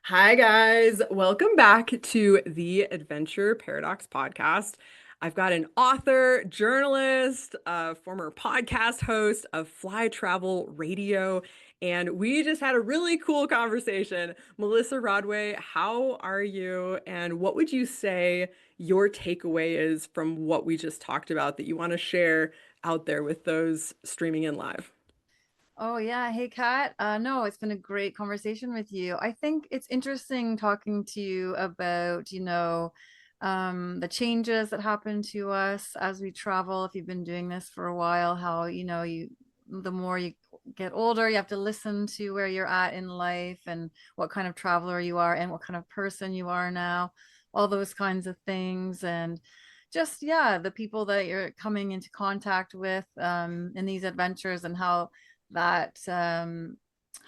Hi, guys. Welcome back to the Adventure Paradox podcast. I've got an author, journalist, former podcast host of Fly Travel Radio, and we just had a really cool conversation. Melissa Rodway, how are you? And what would you say your takeaway is from what we just talked about that you want to share out there with those streaming in live? Oh yeah, hey Kat. No, it's been a great conversation with you. I think it's interesting talking to you about, the changes that happen to us as we travel. If you've been doing this for a while, how, the more you get older, you have to listen to where you're at in life and what kind of traveler you are and what kind of person you are now, all those kinds of things. And just, yeah, the people that you're coming into contact with in these adventures and how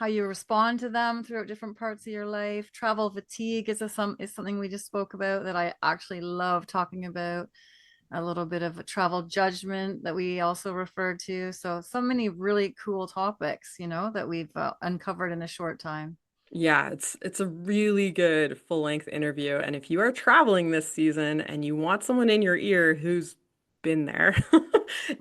you respond to them throughout different parts of your life. Travel fatigue is something we just spoke about that I actually love talking about. A little bit of a travel judgment that we also referred to. So many really cool topics, that we've uncovered in a short time. Yeah, it's a really good full-length interview. And if you are traveling this season and you want someone in your ear who's been there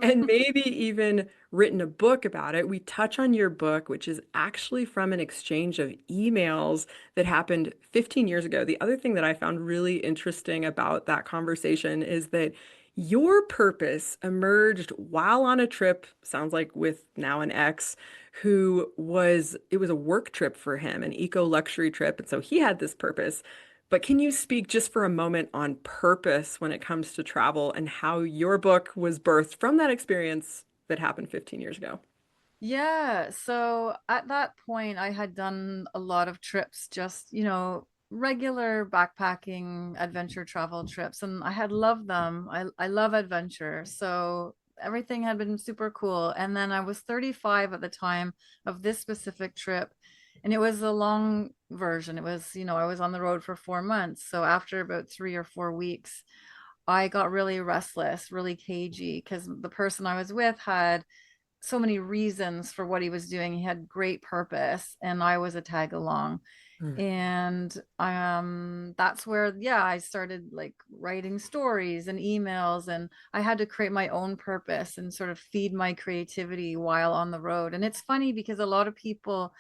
and maybe even written a book about it, we touch on your book, which is actually from an exchange of emails that happened 15 years ago. The other thing that I found really interesting about that conversation is that your purpose emerged while on a trip, sounds like with now an ex it was a work trip for him, an eco luxury trip. And so he had this purpose. But can you speak just for a moment on purpose when it comes to travel and how your book was birthed from that experience that happened 15 years ago? Yeah, so at that point, I had done a lot of trips, just, regular backpacking adventure travel trips, and I had loved them. I love adventure. So everything had been super cool. And then I was 35 at the time of this specific trip, and it was a long version. It was, I was on the road for 4 months. So after about 3 or 4 weeks, I got really restless, really cagey, because the person I was with had so many reasons for what he was doing. He had great purpose, and I was a tag along. Mm. And that's where, yeah, I started like writing stories and emails, and I had to create my own purpose and sort of feed my creativity while on the road. And it's funny because a lot of people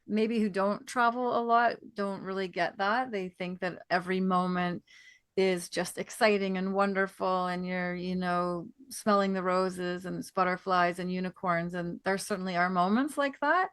maybe who don't travel a lot don't really get that. They think that every moment is just exciting and wonderful, and you're, smelling the roses and butterflies and unicorns, and there certainly are moments like that,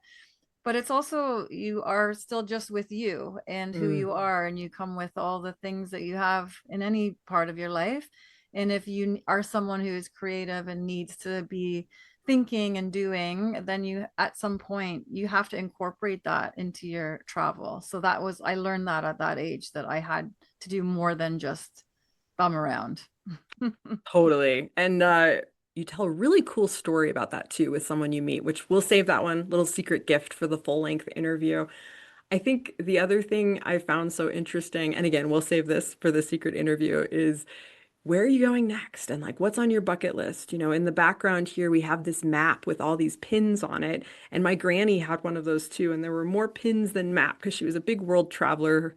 but it's also you are still just with you and who Mm. you are, and you come with all the things that you have in any part of your life. And if you are someone who is creative and needs to be thinking and doing, then you at some point you have to incorporate that into your travel. So I learned that at that age, that I had to do more than just bum around. Totally. And you tell a really cool story about that too with someone you meet, which we'll save that one little secret gift for the full-length interview. I think the other thing I found so interesting, and again, we'll save this for the secret interview, is where are you going next? And like, what's on your bucket list? You know, in the background here, we have this map with all these pins on it. And my granny had one of those too. And there were more pins than map because she was a big world traveler.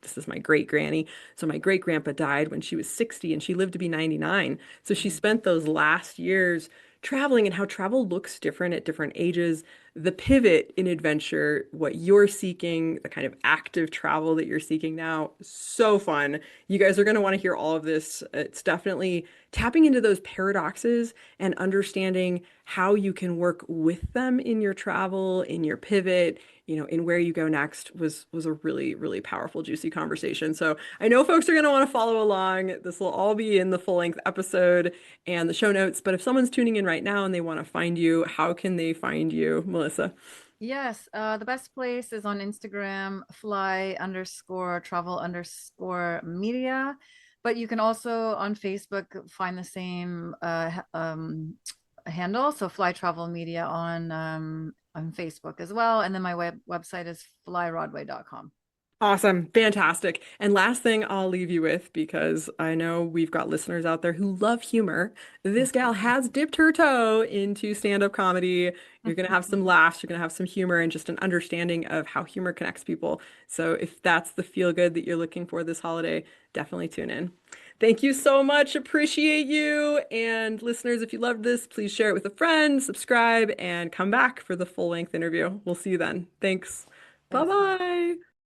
This is my great granny. So my great grandpa died when she was 60 and she lived to be 99. So she Mhm. spent those last years traveling and how travel looks different at different ages. The pivot in adventure, what you're seeking, the kind of active travel that you're seeking now, so fun. You guys are going to want to hear all of this. It's definitely tapping into those paradoxes and understanding how you can work with them in your travel, in your pivot, in where you go next was a really, really powerful, juicy conversation. So I know folks are going to want to follow along. This will all be in the full-length episode and the show notes. But if someone's tuning in right now and they want to find you, how can they find you, Melissa? Yes, the best place is on Instagram, fly underscore travel underscore media. But you can also on Facebook find the same handle. So fly travel media on Facebook as well. And then my website is flyrodway.com. Awesome. Fantastic. And last thing I'll leave you with, because I know we've got listeners out there who love humor. This gal has dipped her toe into stand-up comedy. You're going to have some laughs, you're going to have some humor, and just an understanding of how humor connects people. So if that's the feel good that you're looking for this holiday, definitely tune in. Thank you so much. Appreciate you. And listeners, if you loved this, please share it with a friend, subscribe, and come back for the full-length interview. We'll see you then. Thanks. Thanks so much. Bye-bye.